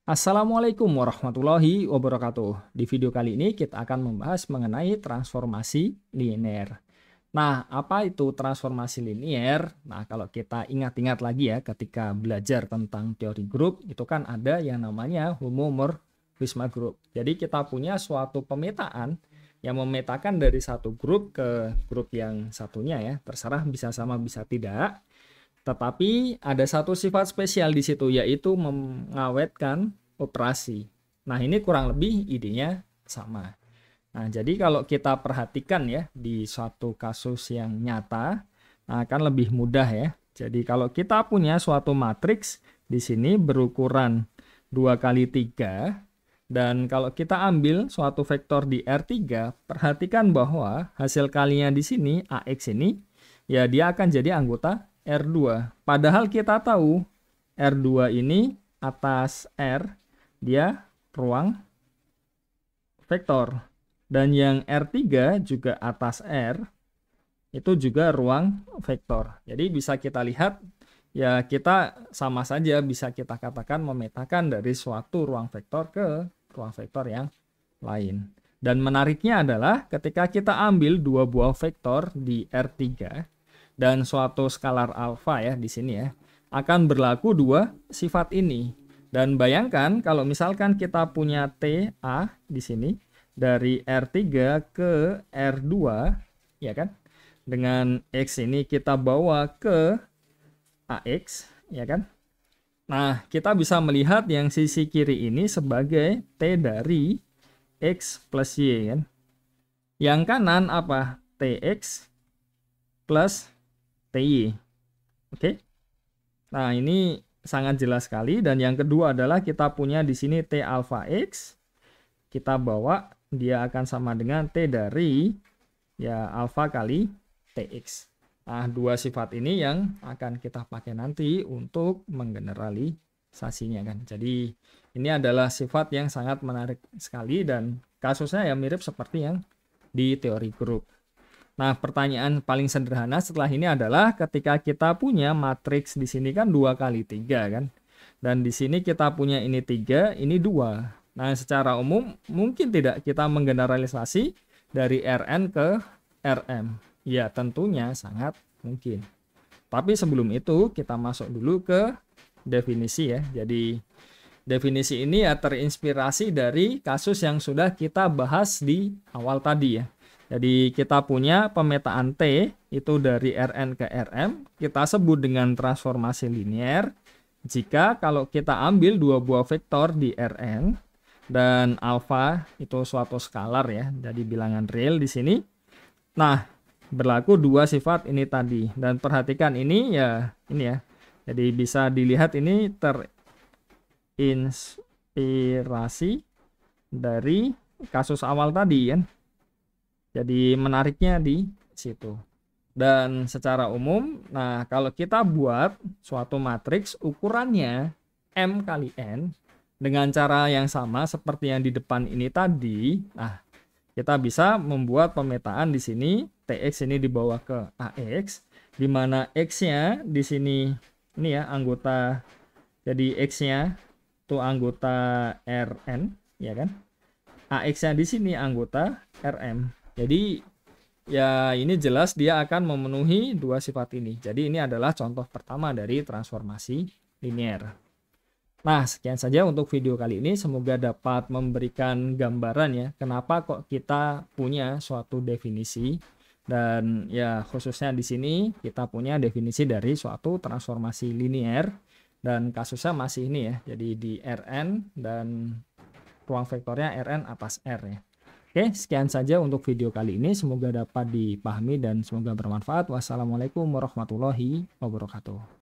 Assalamualaikum warahmatullahi wabarakatuh. Di video kali ini kita akan membahas mengenai transformasi linear. Nah, apa itu transformasi linear? Nah, kalau kita ingat-ingat lagi ya ketika belajar tentang teori grup, itu kan ada yang namanya homomorfisme grup. Jadi kita punya suatu pemetaan yang memetakan dari satu grup ke grup yang satunya ya. Terserah bisa sama bisa tidak. Tetapi ada satu sifat spesial di situ, yaitu mengawetkan operasi. Nah, ini kurang lebih idenya sama. Nah, jadi kalau kita perhatikan ya di suatu kasus yang nyata, nah akan lebih mudah ya. Jadi kalau kita punya suatu matriks di sini berukuran 2 kali 3, dan kalau kita ambil suatu vektor di R3, perhatikan bahwa hasil kalinya di sini, AX ini, ya dia akan jadi anggota R2. Padahal kita tahu R2 ini atas R, dia ruang vektor. Dan yang R3 juga atas R, itu juga ruang vektor. Jadi bisa kita lihat, ya kita sama saja bisa kita katakan memetakan dari suatu ruang vektor ke ruang vektor yang lain. Dan menariknya adalah ketika kita ambil dua buah vektor di R3, dan suatu skalar alfa ya di sini ya, akan berlaku dua sifat ini. Dan bayangkan kalau misalkan kita punya TA di sini dari R3 ke R2 ya kan. Dengan X ini kita bawa ke AX ya kan. Nah, kita bisa melihat yang sisi kiri ini sebagai T dari X plus Y kan. Yang kanan apa? TX plus TY. Oke. Nah, ini sangat jelas sekali. Dan yang kedua adalah kita punya di sini T alpha X. Kita bawa dia akan sama dengan T dari ya alpha kali TX. Nah, dua sifat ini yang akan kita pakai nanti untuk menggeneralisasinya kan. Jadi, ini adalah sifat yang sangat menarik sekali dan kasusnya ya mirip seperti yang di teori grup. Nah, pertanyaan paling sederhana setelah ini adalah ketika kita punya matriks di sini kan 2 kali 3 kan. Dan di sini kita punya ini 3, ini 2. Nah, secara umum mungkin tidak kita menggeneralisasi dari Rn ke Rm. Ya, tentunya sangat mungkin. Tapi sebelum itu kita masuk dulu ke definisi ya. Jadi definisi ini ya terinspirasi dari kasus yang sudah kita bahas di awal tadi ya. Jadi kita punya pemetaan T itu dari Rn ke Rm, kita sebut dengan transformasi linear jika kalau kita ambil dua buah vektor di Rn dan alfa itu suatu skalar ya, jadi bilangan real di sini. Nah, berlaku dua sifat ini tadi dan perhatikan ini ya, ini ya. Jadi bisa dilihat ini terinspirasi dari kasus awal tadi kan. Jadi menariknya di situ. Dan secara umum, nah kalau kita buat suatu matriks ukurannya M kali N dengan cara yang sama seperti yang di depan ini tadi, nah kita bisa membuat pemetaan di sini TX ini dibawa ke AX, di mana X-nya di sini ini ya anggota, jadi X-nya itu anggota Rn ya kan. AX-nya di sini anggota Rm. Jadi ya ini jelas dia akan memenuhi dua sifat ini. Jadi ini adalah contoh pertama dari transformasi linear. Nah, sekian saja untuk video kali ini. Semoga dapat memberikan gambaran ya kenapa kok kita punya suatu definisi. Dan ya khususnya di sini kita punya definisi dari suatu transformasi linear. Dan kasusnya masih ini ya. Jadi di Rn dan ruang vektornya Rn atas R ya. Oke, sekian saja untuk video kali ini. Semoga dapat dipahami dan semoga bermanfaat. Wassalamualaikum warahmatullahi wabarakatuh.